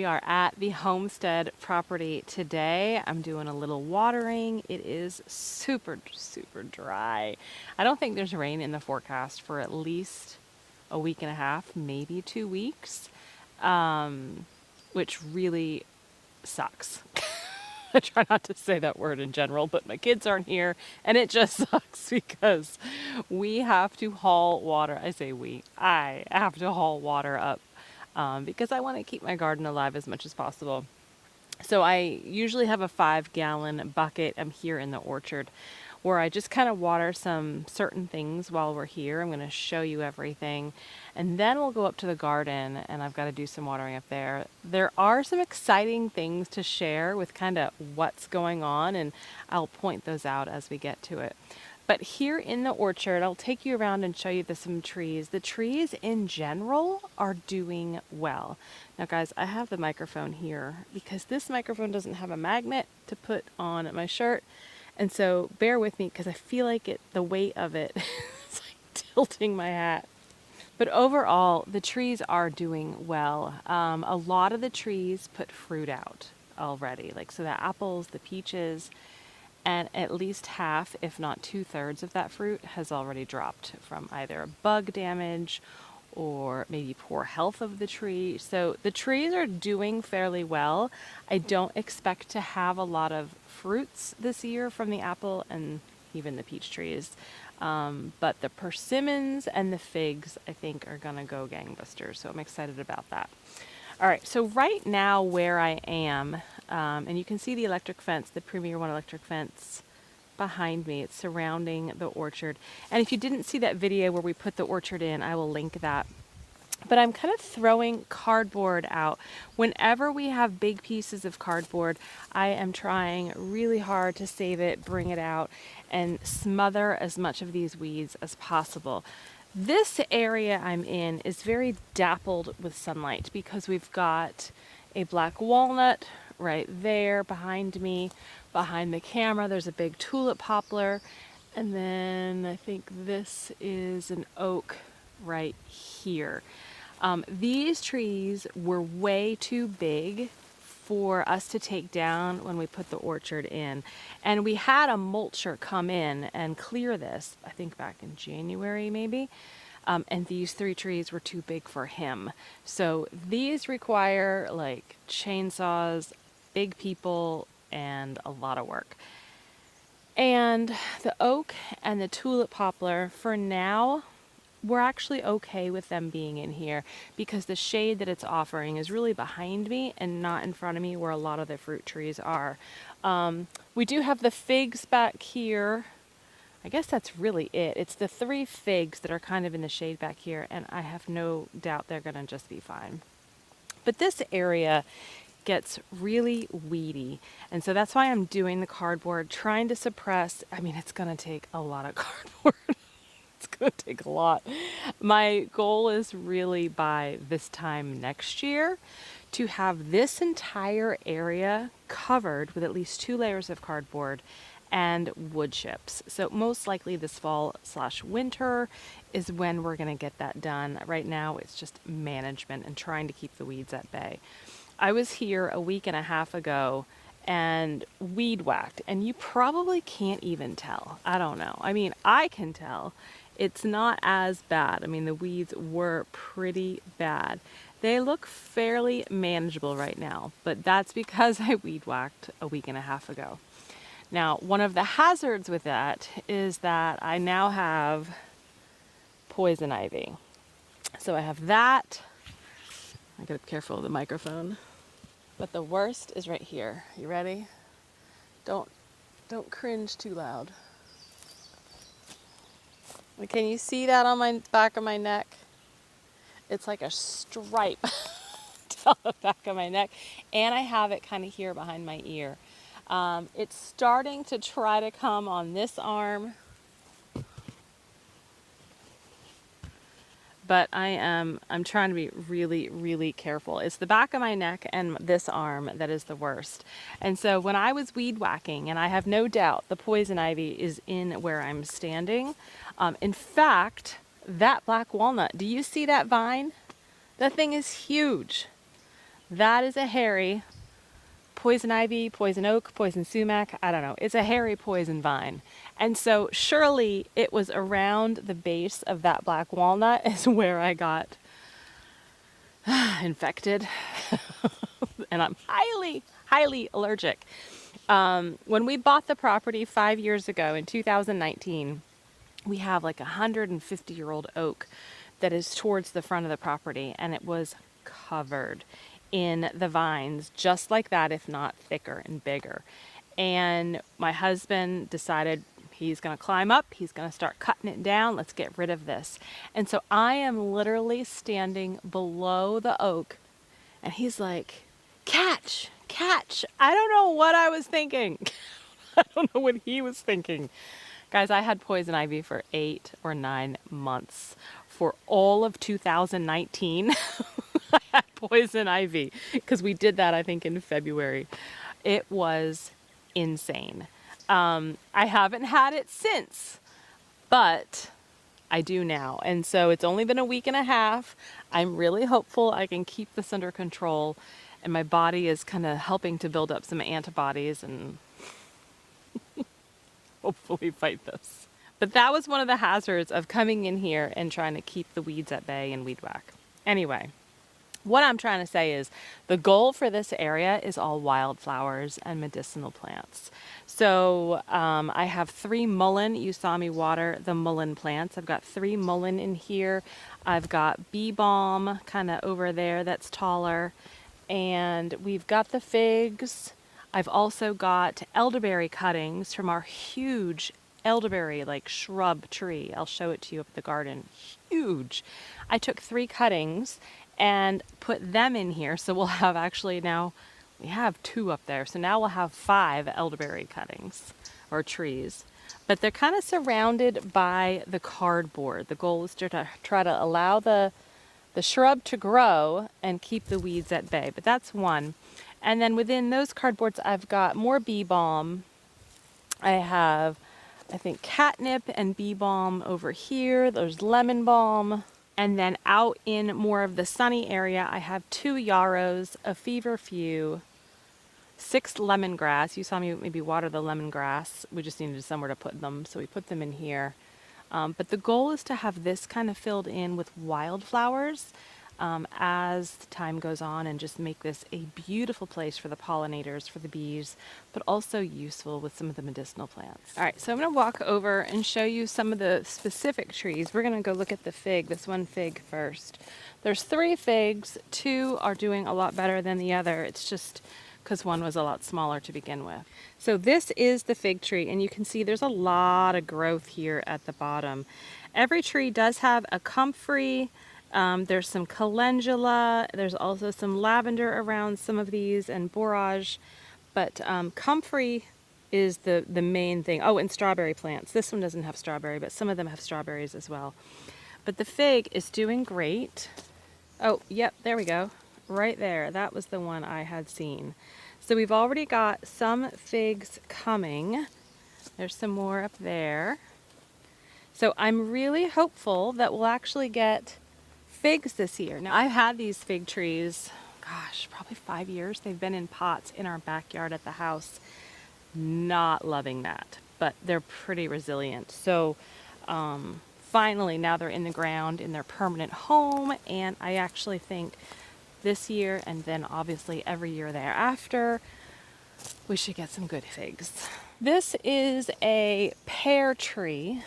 We are at the homestead property today. I'm doing a little watering. It is super, super dry. I don't think there's rain in the forecast for at least a week and a half, maybe 2 weeks, which really sucks. I try not to say that word in general, but my kids aren't here and it just sucks because we have to haul water. I have to haul water up because I want to keep my garden alive as much as possible. So I usually have a 5-gallon bucket. I'm here in the orchard where I just kind of water some certain things while we're here. I'm going to show you everything. And then we'll go up to the garden and I've got to do some watering up there. There are some exciting things to share with kind of what's going on, and I'll point those out as we get to it. But here in the orchard, I'll take you around and show you some trees. The trees in general are doing well. Now guys, I have the microphone here because this microphone doesn't have a magnet to put on my shirt. And so bear with me because I feel like the weight of it is like tilting my hat. But overall, the trees are doing well. A lot of the trees put fruit out already. So the apples, the peaches, and at least half, if not 2/3 of that fruit has already dropped from either bug damage or maybe poor health of the tree. So the trees are doing fairly well. I don't expect to have a lot of fruits this year from the apple and even the peach trees. But the persimmons and the figs, I think, are gonna go gangbusters. So I'm excited about that. All right, so right now where I am, and you can see the electric fence, the Premier One electric fence behind me. It's surrounding the orchard. And if you didn't see that video where we put the orchard in, I will link that. But I'm kind of throwing cardboard out. Whenever we have big pieces of cardboard, I am trying really hard to save it, bring it out, and smother as much of these weeds as possible. This area I'm in is very dappled with sunlight because we've got a black walnut right there behind me. Behind the camera, there's a big tulip poplar. And then I think this is an oak right here. These trees were way too big for us to take down when we put the orchard in. And we had a mulcher come in and clear this, I think back in January maybe. And these 3 trees were too big for him. So these require chainsaws, big people, and a lot of work. And the oak and the tulip poplar, for now, we're actually okay with them being in here because the shade that it's offering is really behind me and not in front of me where a lot of the fruit trees are. We do have the figs back here. I guess that's really it. It's the 3 figs that are kind of in the shade back here, and I have no doubt they're gonna just be fine. But this area gets really weedy, and so that's why I'm doing the cardboard, trying to suppress. I mean, it's gonna take a lot of cardboard. It's gonna take a lot. My goal is really by this time next year to have this entire area covered with at least 2 layers of cardboard and wood chips. So most likely this fall/winter is when we're gonna get that done. Right now it's just management and trying to keep the weeds at bay. I was here a week and a half ago and weed whacked, and you probably can't even tell. I don't know. I mean, I can tell. It's not as bad. I mean, the weeds were pretty bad. They look fairly manageable right now, but that's because I weed whacked a week and a half ago. Now, one of the hazards with that is that I now have poison ivy. So I have that. I gotta be careful of the microphone. But the worst is right here. You ready? Don't cringe too loud. Can you see that on my back of my neck? It's like a stripe down the back of my neck. And I have it kind of here behind my ear. It's starting to try to come on this arm. But I'm trying to be really, really careful. It's the back of my neck and this arm that is the worst. And so when I was weed whacking, and I have no doubt the poison ivy is in where I'm standing. In fact, that black walnut, do you see that vine? That thing is huge. That is a hairy poison ivy, poison oak, poison sumac. I don't know. It's a hairy poison vine. And so surely it was around the base of that black walnut is where I got infected. And I'm highly, highly allergic. When we bought the property 5 years ago in 2019, we have like a 150-year-old oak that is towards the front of the property, and it was covered in the vines, just like that, if not thicker and bigger. And my husband decided he's going to climb up, he's going to start cutting it down, let's get rid of this. And so I am literally standing below the oak, and he's like, catch, catch. I don't know what I was thinking. I don't know what he was thinking. Guys, I had poison ivy for 8 or 9 months. For all of 2019, I had poison ivy because we did that, I think, in February. It was insane. I haven't had it since, but I do now. And so it's only been a week and a half. I'm really hopeful I can keep this under control. And my body is kind of helping to build up some antibodies and hopefully fight this. But that was one of the hazards of coming in here and trying to keep the weeds at bay and weed whack. Anyway, what I'm trying to say is the goal for this area is all wildflowers and medicinal plants. So I have 3 mullein. You saw me water the mullein plants. I've got 3 mullein in here. I've got bee balm kind of over there that's taller. And we've got the figs. I've also got elderberry cuttings from our huge elderberry like shrub tree. I'll show it to you up at the garden. Huge. I took 3 cuttings and put them in here. So we'll have actually now, we have 2 up there. So now we'll have 5 elderberry cuttings or trees. But they're kind of surrounded by the cardboard. The goal is to try to allow the shrub to grow and keep the weeds at bay. But that's one. And then within those cardboards, I've got more bee balm. I have, I think, catnip and bee balm over here. There's lemon balm. And then out in more of the sunny area, I have 2 yarrows, a feverfew, 6 lemongrass. You saw me maybe water the lemongrass. We just needed somewhere to put them, so we put them in here. But the goal is to have this kind of filled in with wildflowers as time goes on and just make this a beautiful place for the pollinators, for the bees, but also useful with some of the medicinal plants. All right, so I'm going to walk over and show you some of the specific trees. We're going to go look at the fig, this one fig first. There's 3 figs. 2 are doing a lot better than the other. It's just because one was a lot smaller to begin with. So this is the fig tree, and you can see there's a lot of growth here at the bottom. Every tree does have a comfrey. There's some calendula. There's also some lavender around some of these and borage. But comfrey is the main thing. Oh, and strawberry plants. This one doesn't have strawberry, but some of them have strawberries as well. But the fig is doing great. Oh, yep, there we go. Right there. That was the one I had seen. So we've already got some figs coming. There's some more up there. So I'm really hopeful that we'll actually get figs this year. Now, I've had these fig trees, gosh, probably 5 years. They've been in pots in our backyard at the house. Not loving that, but they're pretty resilient. So finally, now they're in the ground in their permanent home, and I actually think this year and then obviously every year thereafter, we should get some good figs. This is a pear tree.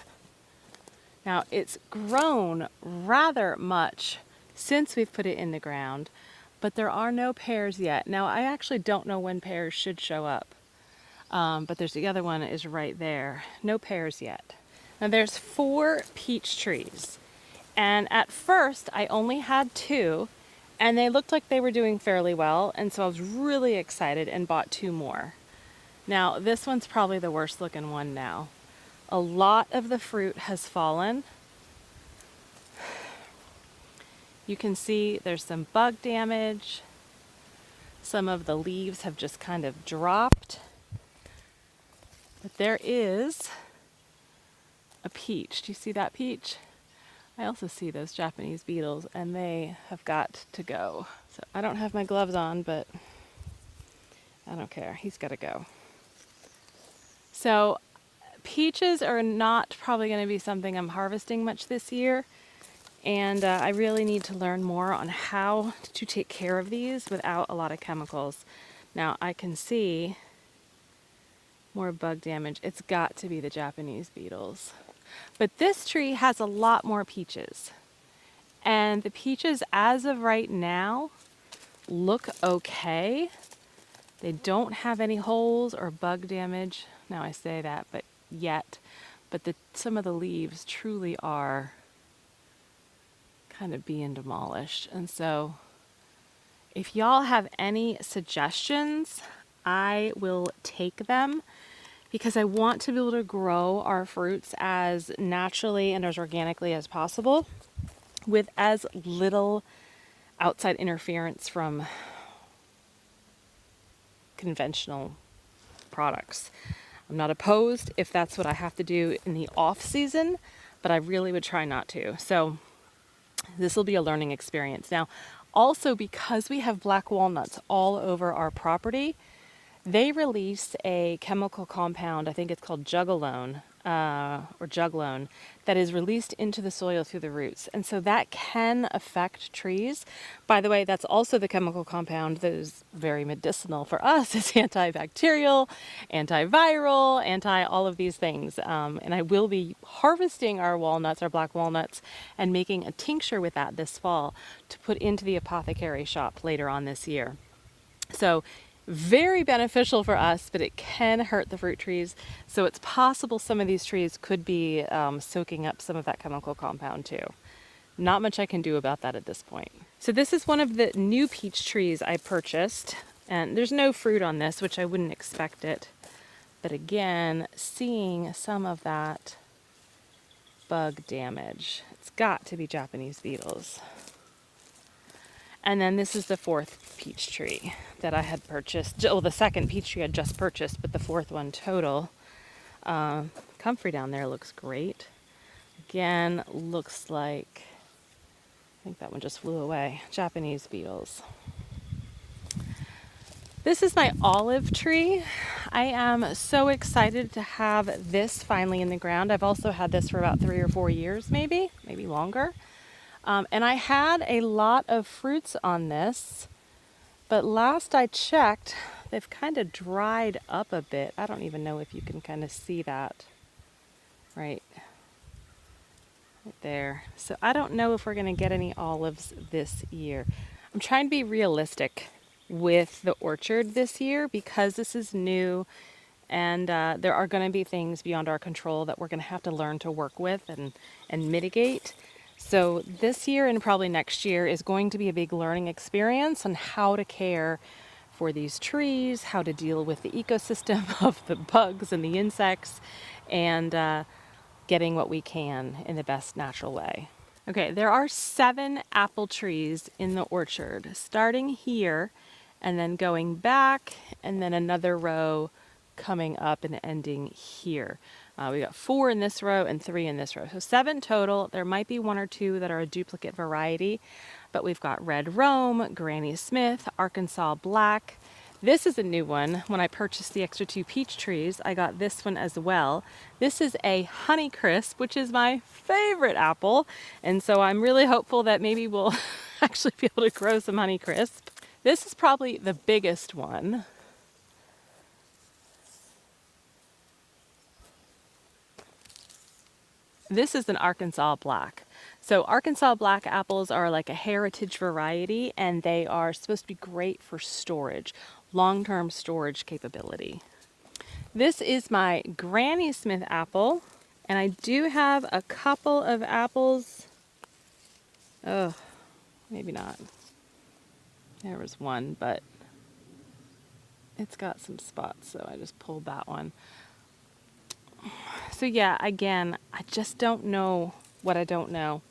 Now, it's grown rather much since we've put it in the ground, but there are no pears yet. Now, I actually don't know when pears should show up, but there's the other one that is right there. No pears yet. Now, there's 4 peach trees, and at first, I only had 2, and they looked like they were doing fairly well, and so I was really excited and bought 2 more. Now, this one's probably the worst looking one now. A lot of the fruit has fallen. You can see there's some bug damage. Some of the leaves have just kind of dropped. But there is a peach. Do you see that peach? I also see those Japanese beetles and they have got to go. So I don't have my gloves on, but I don't care. He's got to go. So peaches are not probably going to be something I'm harvesting much this year. And I really need to learn more on how to take care of these without a lot of chemicals. Now I can see more bug damage. It's got to be the Japanese beetles. But this tree has a lot more peaches. And the peaches, as of right now, look okay. They don't have any holes or bug damage. Now I say that, but yet. But some of the leaves truly are kind of being demolished. And so if y'all have any suggestions, I will take them because I want to be able to grow our fruits as naturally and as organically as possible with as little outside interference from conventional products. I'm not opposed if that's what I have to do in the off season, but I really would try not to. So this will be a learning experience. Now, also because we have black walnuts all over our property, they release a chemical compound, I think it's called jugalone, or juglone, that is released into the soil through the roots. And so that can affect trees. By the way, that's also the chemical compound that is very medicinal for us. It's antibacterial, antiviral, anti all of these things. And I will be harvesting our walnuts, our black walnuts, and making a tincture with that this fall to put into the apothecary shop later on this year. So very beneficial for us, but it can hurt the fruit trees. So it's possible some of these trees could be soaking up some of that chemical compound too. Not much I can do about that at this point. So this is one of the new peach trees I purchased, and there's no fruit on this, which I wouldn't expect it. But again, seeing some of that bug damage. It's got to be Japanese beetles. And then this is the fourth peach tree that I had purchased. Well, the second peach tree I just purchased, but the fourth one total. Comfrey down there looks great. Again, looks like, I think that one just flew away. Japanese beetles. This is my olive tree. I am so excited to have this finally in the ground. I've also had this for about 3 or 4 years, maybe longer. And I had a lot of fruits on this, but last I checked, they've kind of dried up a bit. I don't even know if you can kind of see that right there. So I don't know if we're going to get any olives this year. I'm trying to be realistic with the orchard this year because this is new and there are going to be things beyond our control that we're going to have to learn to work with and mitigate. So this year and probably next year is going to be a big learning experience on how to care for these trees, how to deal with the ecosystem of the bugs and the insects, and getting what we can in the best natural way. Okay, there are 7 apple trees in the orchard, starting here and then going back and then another row coming up and ending here. We got 4 in this row and 3 in this row. So 7 total. There might be 1 or 2 that are a duplicate variety, but we've got Red Rome, Granny Smith, Arkansas Black. This is a new one. When I purchased the extra 2 peach trees, I got this one as well. This is a Honeycrisp, which is my favorite apple. And so I'm really hopeful that maybe we'll actually be able to grow some Honeycrisp. This is probably the biggest one. This is an Arkansas Black. So Arkansas Black apples are like a heritage variety, and they are supposed to be great for storage, long-term storage capability. This is my Granny Smith apple, and I do have a couple of apples. Oh, maybe not. There was one, but it's got some spots, so I just pulled that one. So yeah, again, I just don't know what I don't know.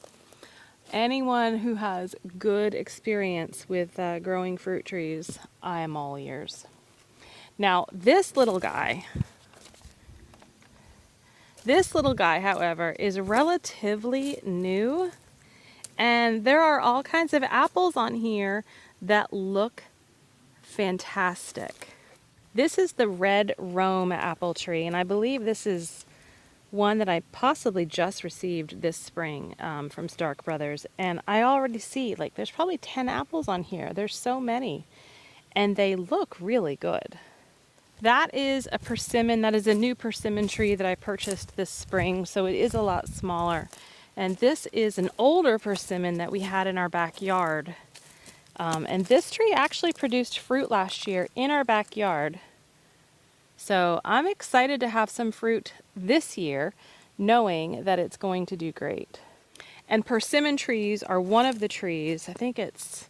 Anyone who has good experience with growing fruit trees, I am all ears. Now, this little guy, This little guy, however, is relatively new, and there are all kinds of apples on here that look fantastic. This is the red Rome apple tree, and I believe this is one that I possibly just received this spring from Stark Brothers. And I already see, like, there's probably 10 apples on here. There's so many, and they look really good. That is a persimmon. That is a new persimmon tree that I purchased this spring, so it is a lot smaller. And this is an older persimmon that we had in our backyard. And this tree actually produced fruit last year in our backyard. So I'm excited to have some fruit this year, knowing that it's going to do great. And persimmon trees are one of the trees, I think it's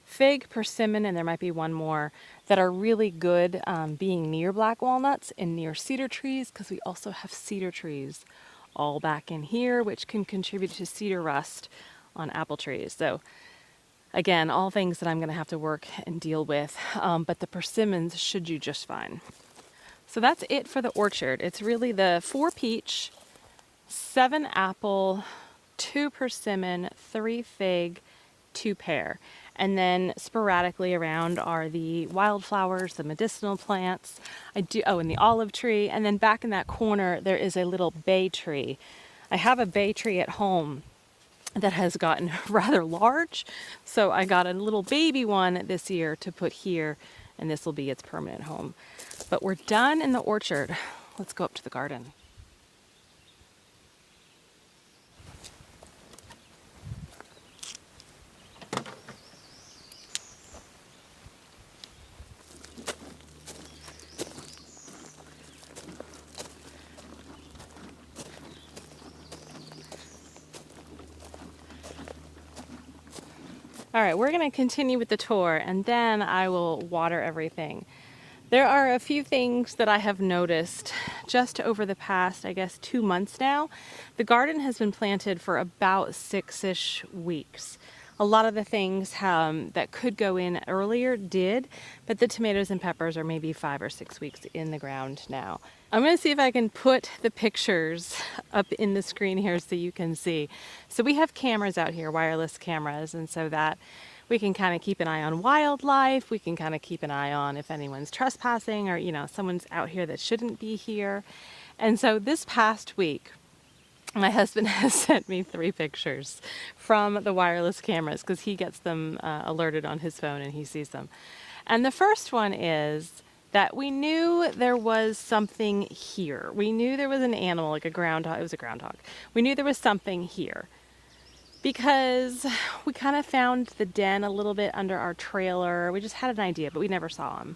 fig, persimmon, and there might be one more, that are really good being near black walnuts and near cedar trees, because we also have cedar trees all back in here, which can contribute to cedar rust on apple trees. So again, all things that I'm going to have to work and deal with, but the persimmons should do just fine. So that's it for the orchard. It's really the 4 peach, 7 apple, 2 persimmon, 3 fig, 2 pear. And then sporadically around are the wildflowers, the medicinal plants. And the olive tree. And then back in that corner, there is a little bay tree. I have a bay tree at home that has gotten rather large. So I got a little baby one this year to put here, and this will be its permanent home. But we're done in the orchard. Let's go up to the garden. All right, we're going to continue with the tour, and then I will water everything. There are a few things that I have noticed just over the past, I guess, 2 months now. The garden has been planted for about 6-ish weeks. A lot of the things that could go in earlier did, but the tomatoes and peppers are maybe 5 or 6 weeks in the ground now. I'm going to see if I can put the pictures up in the screen here so you can see. So we have cameras out here, wireless cameras, and so that we can kind of keep an eye on wildlife. We can kind of keep an eye on if anyone's trespassing or, someone's out here that shouldn't be here. And so this past week, my husband has sent me 3 pictures from the wireless cameras because he gets them alerted on his phone and he sees them. And the first one is that we knew there was something here. We knew there was an animal, like a groundhog. It was a groundhog. We knew there was something here because we kind of found the den a little bit under our trailer. We just had an idea, but we never saw him.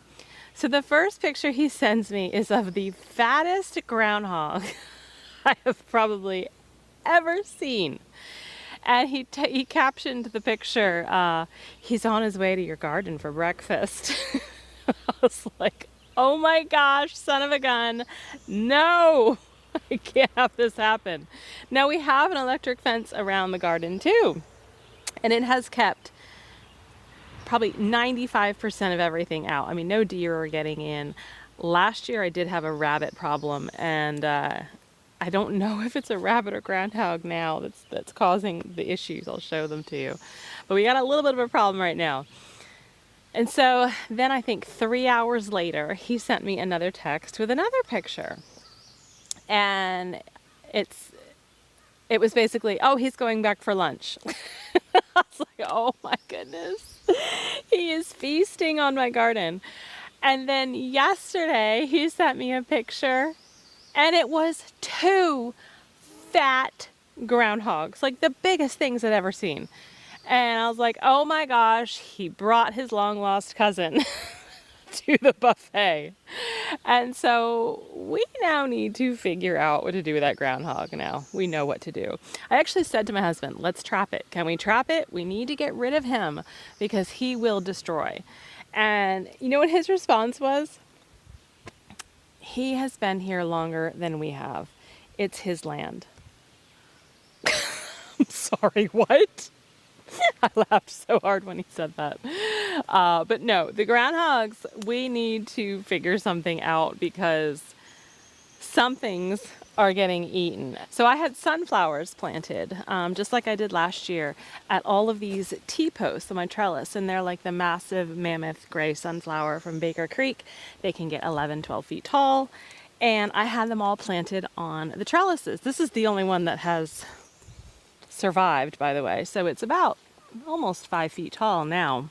So the first picture he sends me is of the fattest groundhog I have probably ever seen. And he captioned the picture, he's on his way to your garden for breakfast. I was like, oh my gosh, son of a gun. No, I can't have this happen. Now we have an electric fence around the garden too. And it has kept probably 95% of everything out. I mean, no deer are getting in. Last year I did have a rabbit problem, and I don't know if it's a rabbit or groundhog now that's causing the issues. I'll show them to you. But we got a little bit of a problem right now. And so then I think 3 hours later, he sent me another text with another picture. And it was basically, oh, he's going back for lunch. I was like, oh my goodness. He is feasting on my garden. And then yesterday, he sent me a picture, and it was 2 fat groundhogs, like the biggest things I'd ever seen. And I was like, oh my gosh, he brought his long lost cousin to the buffet. And so we now need to figure out what to do with that groundhog now. We know what to do. I actually said to my husband, let's trap it. Can we trap it? We need to get rid of him because he will destroy. And you know what his response was? He has been here longer than we have. It's his land. I'm sorry, what? I laughed so hard when he said that. But no, the groundhogs, we need to figure something out because some things are getting eaten. So I had sunflowers planted, just like I did last year, at all of these T-posts on my trellis. And they're like the massive mammoth gray sunflower from Baker Creek. They can get 11, 12 feet tall. And I had them all planted on the trellises. This is the only one that has survived, by the way. So it's about almost 5 feet tall now.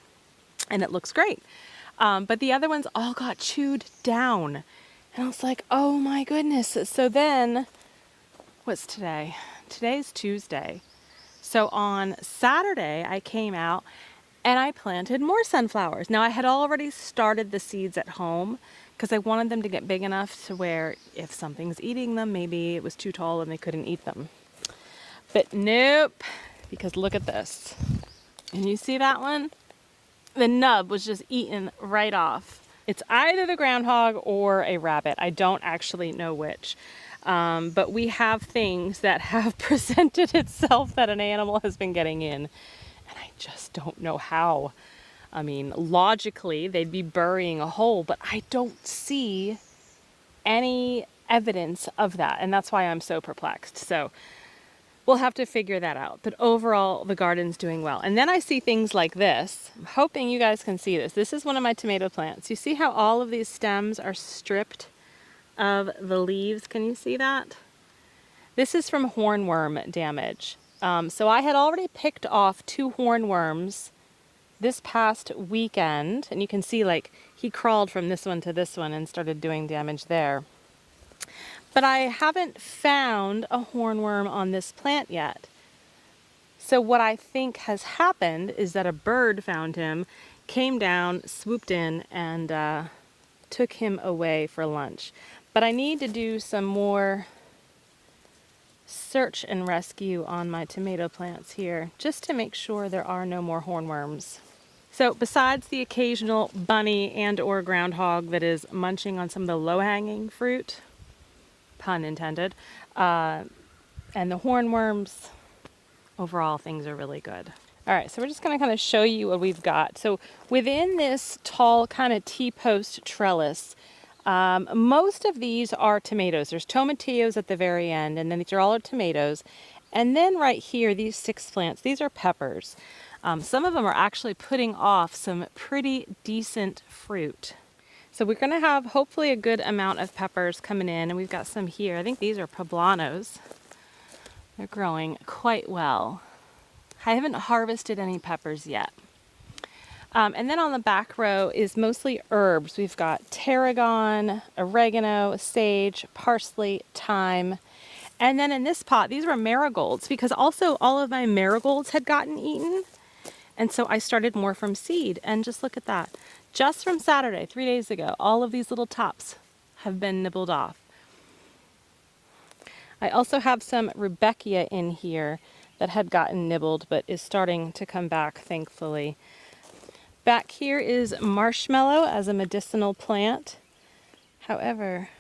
And it looks great. But the other ones all got chewed down. And I was like, oh my goodness. So then, what's today? Today's Tuesday. So on Saturday, I came out and I planted more sunflowers. Now I had already started the seeds at home because I wanted them to get big enough to where if something's eating them, maybe it was too tall and they couldn't eat them. But nope, because look at this. And you see that one? The nub was just eaten right off. It's either the groundhog or a rabbit. I don't actually know which. But we have things that have presented itself that an animal has been getting in. And I just don't know how. I mean, logically, they'd be burying a hole, but I don't see any evidence of that. And that's why I'm so perplexed. So we'll have to figure that out. But overall, the garden's doing well. And then I see things like this. I'm hoping you guys can see this. This is one of my tomato plants. You see how all of these stems are stripped of the leaves? Can you see that? This is from hornworm damage. So I had already picked off 2 hornworms this past weekend. And you can see like he crawled from this one to this one and started doing damage there. But I haven't found a hornworm on this plant yet. So what I think has happened is that a bird found him, came down, swooped in, and took him away for lunch. But I need to do some more search and rescue on my tomato plants here, just to make sure there are no more hornworms. So besides the occasional bunny and or groundhog that is munching on some of the low-hanging fruit, pun intended, and the hornworms, overall things are really good. All right, so we're just gonna kind of show you what we've got. So within this tall kind of T-post trellis, most of these are tomatoes. There's tomatillos at the very end, and then these are all tomatoes. And then right here, these 6 plants, these are peppers. Some of them are actually putting off some pretty decent fruit. So we're going to have hopefully a good amount of peppers coming in, and we've got some here. I think these are poblanos. They're growing quite well. I haven't harvested any peppers yet. And then on the back row is mostly herbs. We've got tarragon, oregano, sage, parsley, thyme. And then in this pot, these were marigolds, because also all of my marigolds had gotten eaten. And so I started more from seed, and just look at that. Just from Saturday, 3 days ago, all of these little tops have been nibbled off. I also have some rudbeckia in here that had gotten nibbled, but is starting to come back, thankfully. Back here is marshmallow as a medicinal plant. However,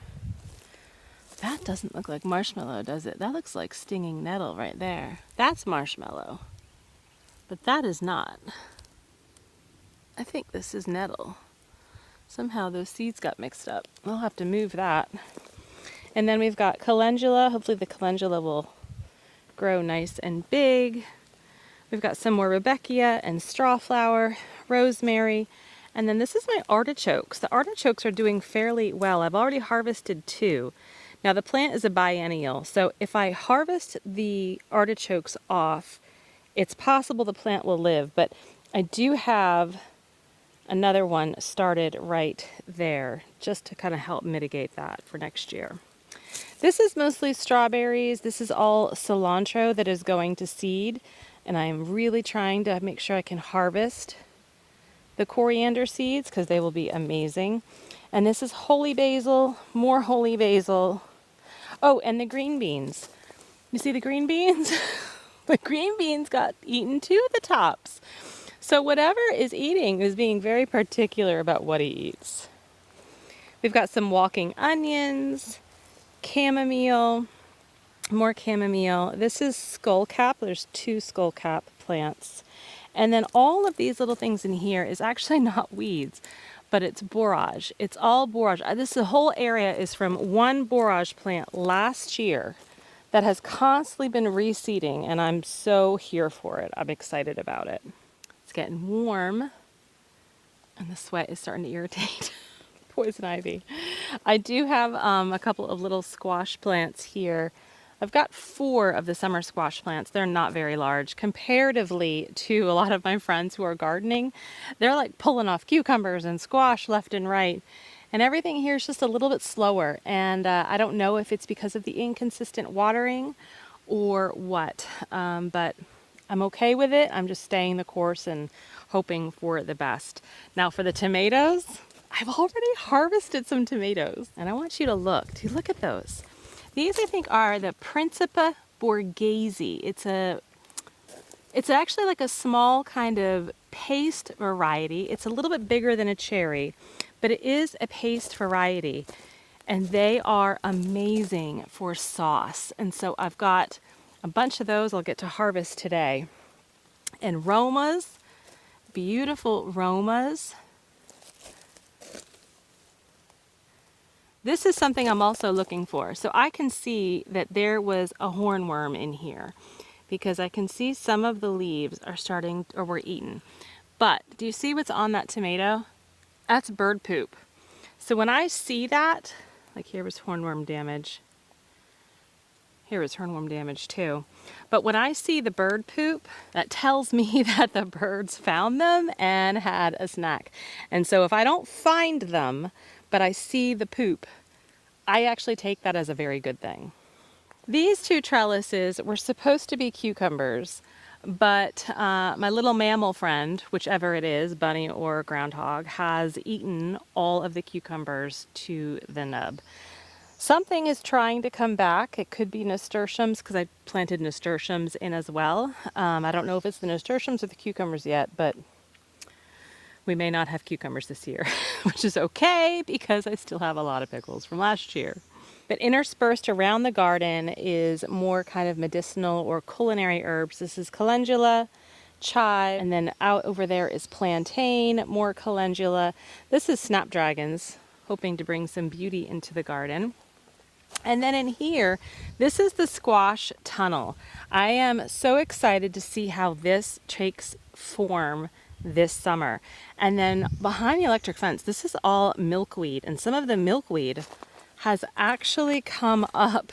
that doesn't look like marshmallow, does it? That looks like stinging nettle right there. That's marshmallow, but that is not. I think this is nettle. Somehow those seeds got mixed up. We'll have to move that. And then we've got calendula. Hopefully the calendula will grow nice and big. We've got some more rudbeckia and strawflower, rosemary, and then this is my artichokes. The artichokes are doing fairly well. I've already harvested 2. Now the plant is a biennial, so if I harvest the artichokes off, it's possible the plant will live, but I do have another one started right there just to kind of help mitigate that for next year. This is mostly strawberries. This is all cilantro that is going to seed, and I'm really trying to make sure I can harvest the coriander seeds because they will be amazing. And this is holy basil, more holy basil. Oh, and the green beans. You see the green beans? The green beans got eaten too at the tops. So whatever is eating is being very particular about what he eats. We've got some walking onions, chamomile, more chamomile. This is skullcap. There's 2 skullcap plants. And then all of these little things in here is actually not weeds, but it's borage. It's all borage. The whole area is from one borage plant last year that has constantly been reseeding, and I'm so here for it. I'm excited about it. It's getting warm, and the sweat is starting to irritate. Poison ivy. I do have a couple of little squash plants here. I've got 4 of the summer squash plants. They're not very large comparatively to a lot of my friends who are gardening. They're like pulling off cucumbers and squash left and right. And everything here is just a little bit slower. And I don't know if it's because of the inconsistent watering or what, but I'm okay with it. I'm just staying the course and hoping for the best. Now for the tomatoes, I've already harvested some tomatoes, and I want you to look. Look at those. These I think are the Principa borghese. It's actually like a small kind of paste variety. It's a little bit bigger than a cherry, but it is a paste variety, and they are amazing for sauce. And so I've got a bunch of those I'll get to harvest today. And Romas, beautiful Romas. This is something I'm also looking for. So I can see that there was a hornworm in here because I can see some of the leaves are starting or were eaten. But do you see what's on that tomato? That's bird poop. So when I see that, like here was hornworm damage. Here was hornworm damage too. But when I see the bird poop, that tells me that the birds found them and had a snack. And so if I don't find them, but I see the poop, I actually take that as a very good thing. These 2 trellises were supposed to be cucumbers, but my little mammal friend, whichever it is, bunny or groundhog, has eaten all of the cucumbers to the nub. Something is trying to come back. It could be nasturtiums, because I planted nasturtiums in as well. I don't know if it's the nasturtiums or the cucumbers yet, but we may not have cucumbers this year, which is okay because I still have a lot of pickles from last year. But interspersed around the garden is more kind of medicinal or culinary herbs. This is calendula, chive, and then out over there is plantain, more calendula. This is snapdragons, hoping to bring some beauty into the garden. And then in here, this is the squash tunnel. I am so excited to see how this takes form this summer. And then behind the electric fence, this is all milkweed, and some of the milkweed has actually come up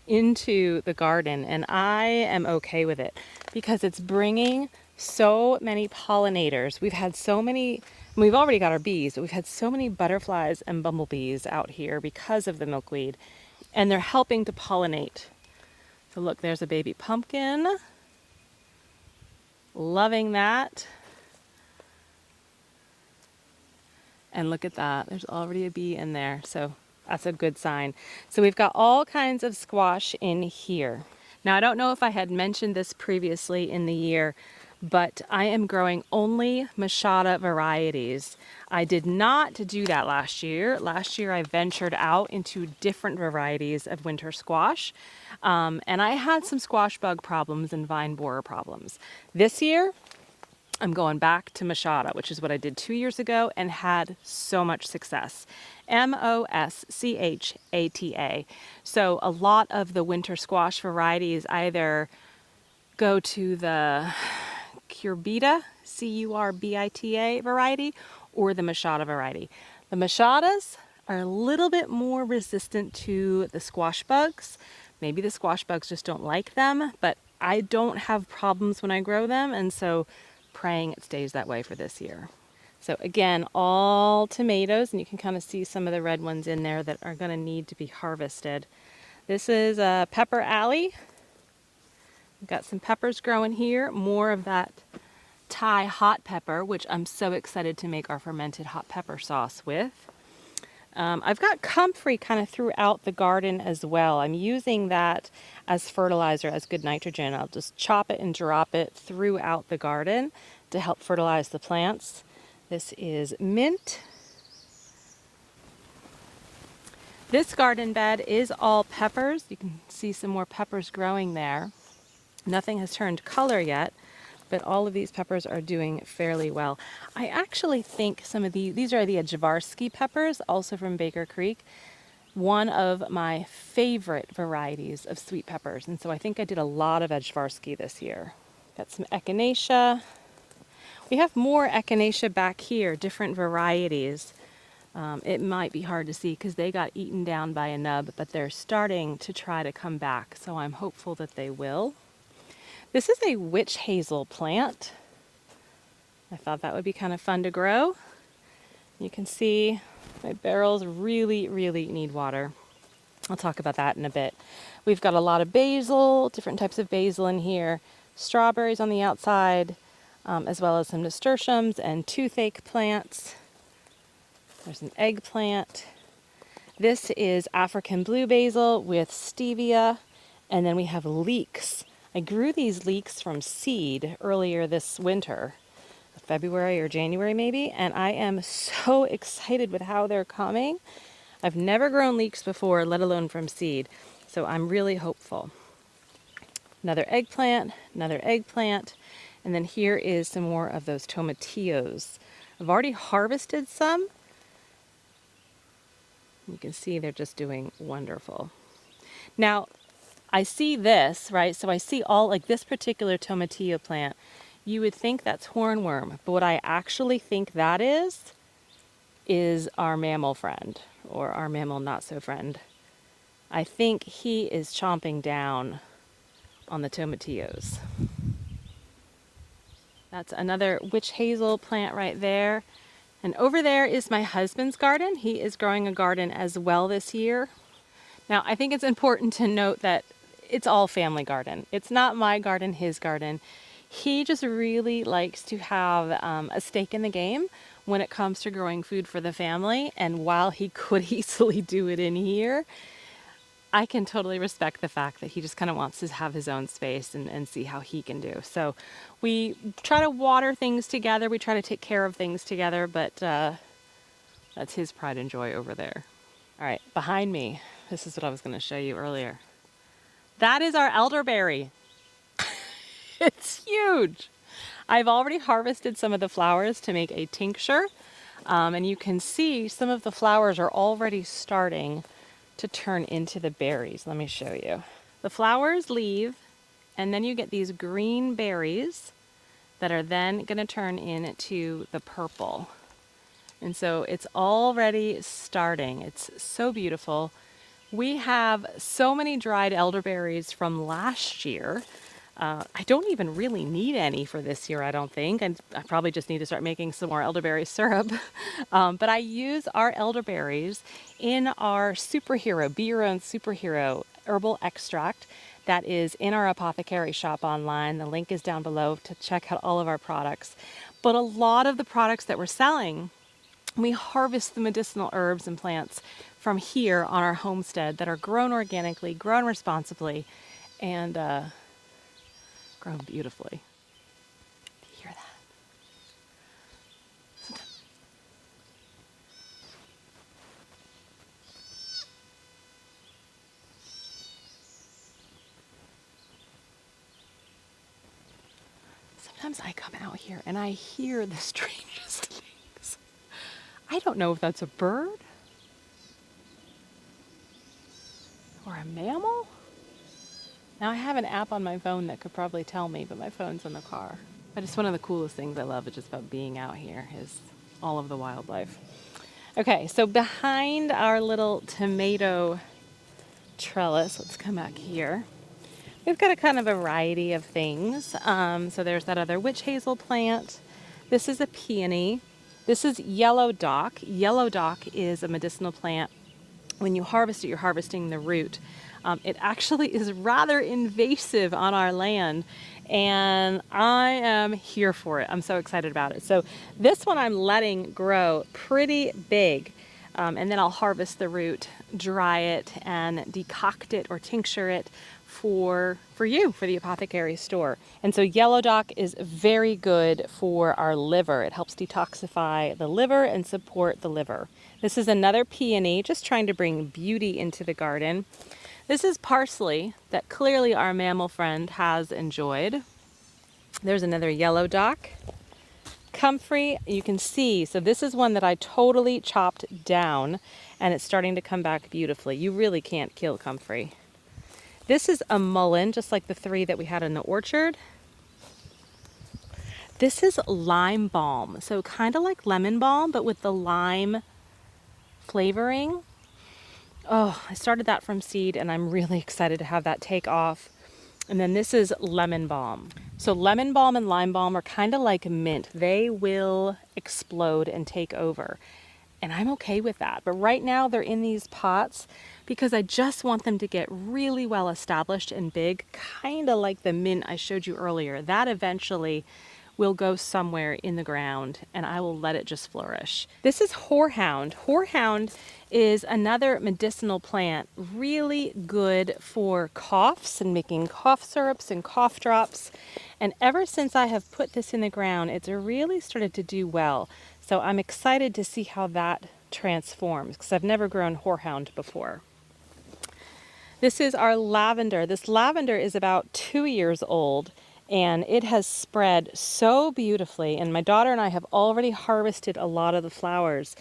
into the garden, and I am okay with it because it's bringing so many pollinators. We've had so many, we've already got our bees, but we've had so many butterflies and bumblebees out here because of the milkweed, and they're helping to pollinate. So look, there's a baby pumpkin. Loving that. And look at that, there's already a bee in there, so that's a good sign. So we've got all kinds of squash in here. Now I don't know if I had mentioned this previously in the year, but I am growing only machada varieties. I did not do that last year. Last year I ventured out into different varieties of winter squash, and I had some squash bug problems and vine borer problems. This year, I'm going back to machada, which is what I did 2 years ago and had so much success. Moschata. So a lot of the winter squash varieties either go to the curbita, Curbita variety, or the machada variety. The machadas are a little bit more resistant to the squash bugs. Maybe the squash bugs just don't like them, but I don't have problems when I grow them, and so praying it stays that way for this year. So again, all tomatoes, and you can kind of see some of the red ones in there that are going to need to be harvested. This is Pepper Alley. We've got some peppers growing here, more of that Thai hot pepper, which I'm so excited to make our fermented hot pepper sauce with. I've got comfrey kind of throughout the garden as well. I'm using that as fertilizer, as good nitrogen. I'll just chop it and drop it throughout the garden to help fertilize the plants. This is mint. This garden bed is all peppers. You can see some more peppers growing there. Nothing has turned color yet, but all of these peppers are doing fairly well. I actually think some of these are the Jaworski peppers, also from Baker Creek, one of my favorite varieties of sweet peppers. And so I think I did a lot of Jaworski this year. Got some echinacea. We have more echinacea back here, different varieties. It might be hard to see because they got eaten down by a nub, but they're starting to try to come back, so I'm hopeful that they will. This is a witch hazel plant. I thought that would be kind of fun to grow. You can see my barrels really, really need water. I'll talk about that in a bit. We've got a lot of basil, different types of basil in here, strawberries on the outside, as well as some nasturtiums and toothache plants. There's an eggplant. This is African blue basil with stevia, and then we have leeks. I grew these leeks from seed earlier this winter, February or January maybe, and I am so excited with how they're coming. I've never grown leeks before, let alone from seed, so I'm really hopeful. Another eggplant, and then here is some more of those tomatillos. I've already harvested some. You can see they're just doing wonderful. Now, I see this, right? So I see all, like this particular tomatillo plant. You would think that's hornworm, but what I actually think that is our mammal friend, or our mammal not so friend. I think he is chomping down on the tomatillos. That's another witch hazel plant right there. And over there is my husband's garden. He is growing a garden as well this year. Now, I think it's important to note that it's all family garden. It's not my garden, his garden. He just really likes to have a stake in the game when it comes to growing food for the family. And while he could easily do it in here, I can totally respect the fact that he just kind of wants to have his own space and see how he can do. So we try to water things together. We try to take care of things together, but that's his pride and joy over there. All right, behind me, this is what I was going to show you earlier. That is our elderberry. It's huge. I've already harvested some of the flowers to make a tincture, and you can see some of the flowers are already starting to turn into the berries. Let me show you. The flowers leave, and then you get these green berries that are then going to turn into the purple. And so it's already starting. It's so beautiful. We have so many dried elderberries from last year. I don't even really need any for this year, I don't think. And I probably just need to start making some more elderberry syrup. But I use our elderberries in our superhero, Be Your Own Superhero herbal extract that is in our apothecary shop online. The link is down below to check out all of our products. But a lot of the products that we're selling, we harvest the medicinal herbs and plants from here on our homestead that are grown organically, grown responsibly, and grown beautifully. Do you hear that? Sometimes I come out here and I hear the strangest things. I don't know if that's a bird or a mammal. Now I have an app on my phone that could probably tell me, but my phone's in the car. But it's one of the coolest things I love just about being out here is all of the wildlife. Okay, so behind our little tomato trellis, let's come back here. We've got a kind of a variety of things. So there's that other witch hazel plant. This is a peony. This is yellow dock. Yellow dock is a medicinal plant. When you harvest it, you're harvesting the root. It actually is rather invasive on our land, and I am here for it. I'm so excited about it. So this one I'm letting grow pretty big, and then I'll harvest the root, dry it, and decoct it or tincture it for you, for the Apothecary Store. And so yellow dock is very good for our liver. It helps detoxify the liver and support the liver. This is another peony, just trying to bring beauty into the garden. This is parsley that clearly our mammal friend has enjoyed. There's another yellow dock. Comfrey, you can see, so this is one that I totally chopped down and it's starting to come back beautifully. You really can't kill comfrey. This is a mullein, just like the 3 that we had in the orchard. This is lime balm, so kind of like lemon balm, but with the lime flavoring. Oh, I started that from seed and I'm really excited to have that take off. And then this is lemon balm. So lemon balm and lime balm are kind of like mint. They will explode and take over. And I'm okay with that. But right now they're in these pots because I just want them to get really well established and big, kind of like the mint I showed you earlier. That eventually will go somewhere in the ground and I will let it just flourish. This is horehound. Horehound is another medicinal plant, really good for coughs and making cough syrups and cough drops. And ever since I have put this in the ground, it's really started to do well. So I'm excited to see how that transforms because I've never grown horehound before. This is our lavender. This lavender is about 2 years old and it has spread so beautifully. And my daughter and I have already harvested a lot of the flowers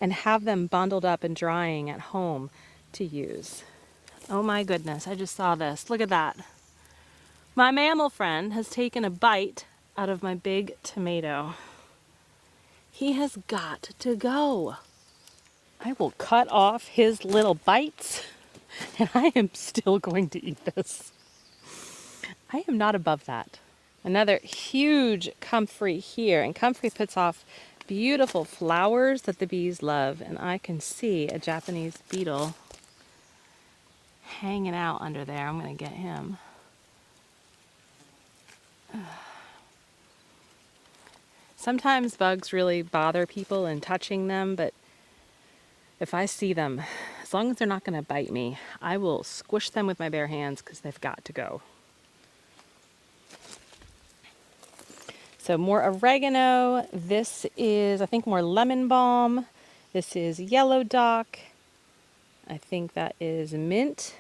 and have them bundled up and drying at home to use. Oh my goodness, I just saw this. Look at that. My mammal friend has taken a bite out of my big tomato. He has got to go. I will cut off his little bites and I am still going to eat this. I am not above that. Another huge comfrey here, and comfrey puts off beautiful flowers that the bees love, and I can see a Japanese beetle hanging out under there. I'm going to get him. Sometimes bugs really bother people in touching them, but if I see them, as long as they're not going to bite me, I will squish them with my bare hands because they've got to go. So more oregano. This is, I think, more lemon balm. This is yellow dock. I think that is mint.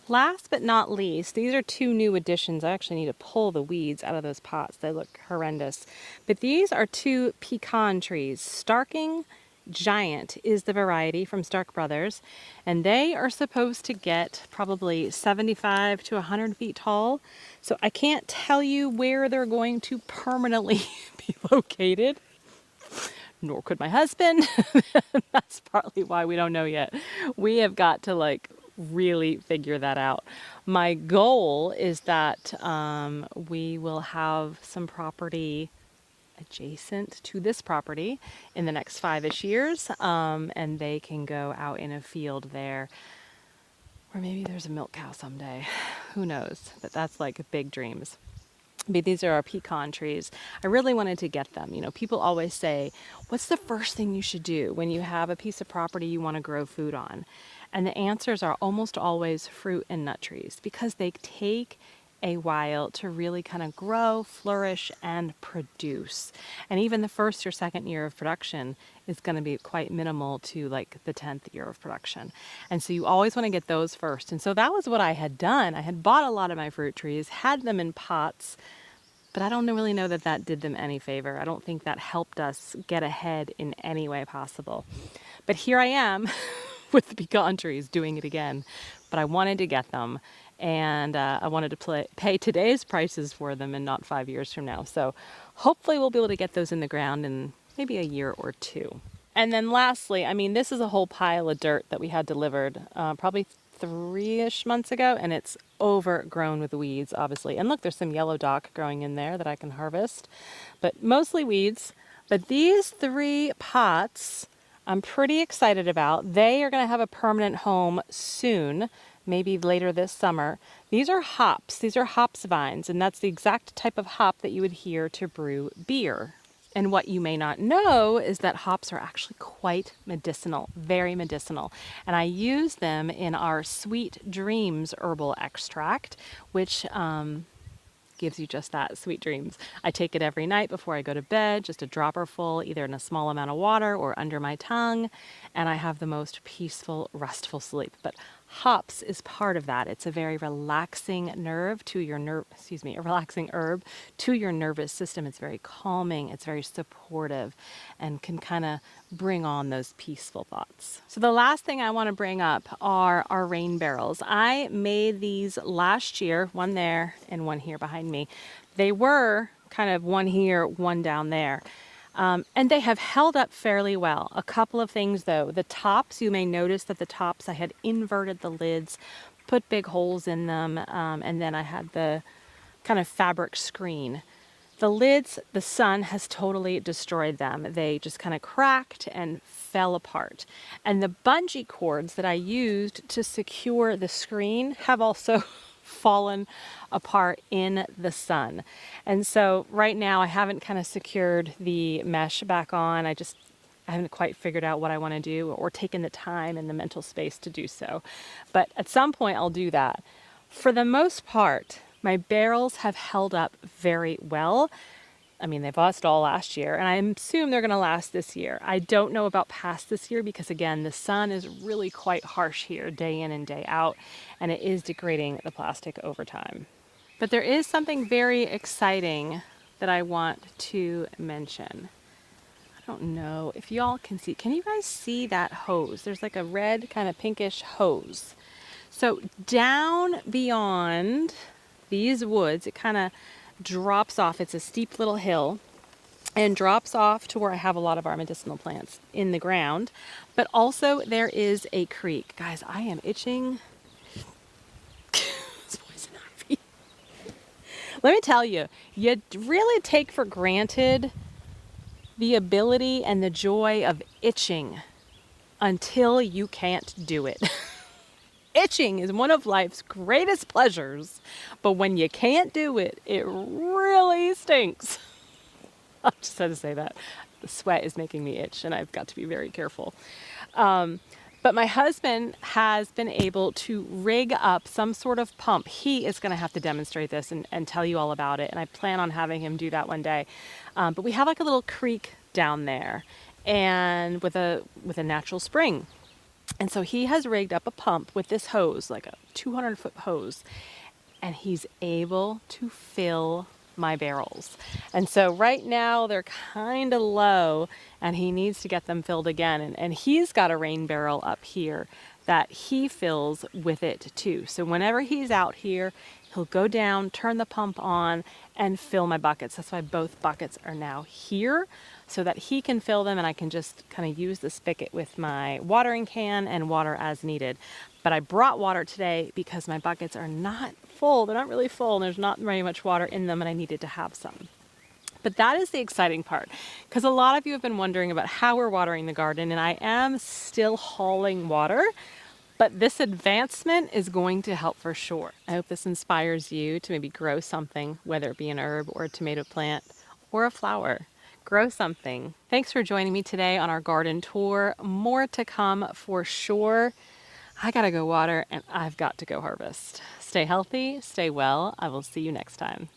Last but not least, these are 2 new additions. I actually need to pull the weeds out of those pots. They look horrendous. But these are 2 pecan trees. Starking Giant is the variety from Stark Brothers, and they are supposed to get probably 75 to 100 feet tall. So I can't tell you where they're going to permanently be located, nor could my husband. That's partly why we don't know yet. We have got to really figure that out. My goal is that we will have some property adjacent to this property in the next 5-ish years, and they can go out in a field there, or maybe there's a milk cow someday. Who knows? But that's like big dreams. But these are our pecan trees. I really wanted to get them. You know, people always say, what's the first thing you should do when you have a piece of property you want to grow food on? And the answers are almost always fruit and nut trees, because they take a while to really kind of grow, flourish, and produce. And even the first or second year of production is going to be quite minimal to like the 10th year of production. And so you always want to get those first. And so that was what I had done. I had bought a lot of my fruit trees, had them in pots, but I don't really know that that did them any favor. I don't think that helped us get ahead in any way possible. But here I am with the pecan trees doing it again. But I wanted to get them. And I wanted to pay today's prices for them and not 5 years from now. So hopefully we'll be able to get those in the ground in maybe a year or 2. And then lastly, I mean, this is a whole pile of dirt that we had delivered probably 3-ish months ago, and it's overgrown with weeds, obviously. And look, there's some yellow dock growing in there that I can harvest, but mostly weeds. But these 3 pots I'm pretty excited about. They are going to have a permanent home soon, maybe later this summer. These are hops. These are hops vines, and that's the exact type of hop that you would hear to brew beer. And what you may not know is that hops are actually quite medicinal, very medicinal. And I use them in our Sweet Dreams herbal extract, which gives you just that, sweet dreams. I take it every night before I go to bed, just a dropper full, either in a small amount of water or under my tongue, and I have the most peaceful, restful sleep. But Hops is part of that. It's a very relaxing a relaxing herb to your nervous system. It's very calming, it's very supportive, and can kind of bring on those peaceful thoughts. So the last thing I want to bring up are our rain barrels. I made these last year, one there and one here behind me. They were kind of one here, one down there. And they have held up fairly well. A couple of things though. The tops, you may notice that the tops, I had inverted the lids, put big holes in them, and then I had the kind of fabric screen. The lids, the sun has totally destroyed them. They just kind of cracked and fell apart. And the bungee cords that I used to secure the screen have also fallen apart in the sun. And so right now I haven't kind of secured the mesh back on. I haven't quite figured out what I want to do or taken the time and the mental space to do so. But at some point I'll do that. For the most part, my barrels have held up very well. I mean, they've lost all last year, and I assume they're going to last this year. I don't know about past this year because, again, the sun is really quite harsh here day in and day out, and it is degrading the plastic over time. But there is something very exciting that I want to mention. I don't know if y'all can see. Can you guys see that hose? There's like a red kind of pinkish hose. So down beyond these woods, it kind of drops off. It's a steep little hill and drops off to where I have a lot of our medicinal plants in the ground. But also there is a creek. Guys, I am itching. It's poison ivy. Let me tell you, you really take for granted the ability and the joy of itching until you can't do it. Itching is one of life's greatest pleasures, but when you can't do it, it really stinks. I just had to say that. The sweat is making me itch, and I've got to be very careful. But my husband has been able to rig up some sort of pump. He is going to have to demonstrate this and tell you all about it, and I plan on having him do that one day. But we have like a little creek down there, and with a natural spring. And so he has rigged up a pump with this hose, like a 200-foot hose, and he's able to fill my barrels. And so right now they're kind of low, and he needs to get them filled again. And he's got a rain barrel up here that he fills with it too. So whenever he's out here, he'll go down, turn the pump on, and fill my buckets. That's why both buckets are now here, so that he can fill them and I can just kind of use the spigot with my watering can and water as needed. But I brought water today because my buckets are not full. They're not really full, and there's not very much water in them, and I needed to have some. But that is the exciting part, because a lot of you have been wondering about how we're watering the garden, and I am still hauling water. But this advancement is going to help for sure. I hope this inspires you to maybe grow something, whether it be an herb or a tomato plant or a flower. Grow something. Thanks for joining me today on our garden tour. More to come for sure. I gotta go water and I've got to go harvest. Stay healthy, stay well. I will see you next time.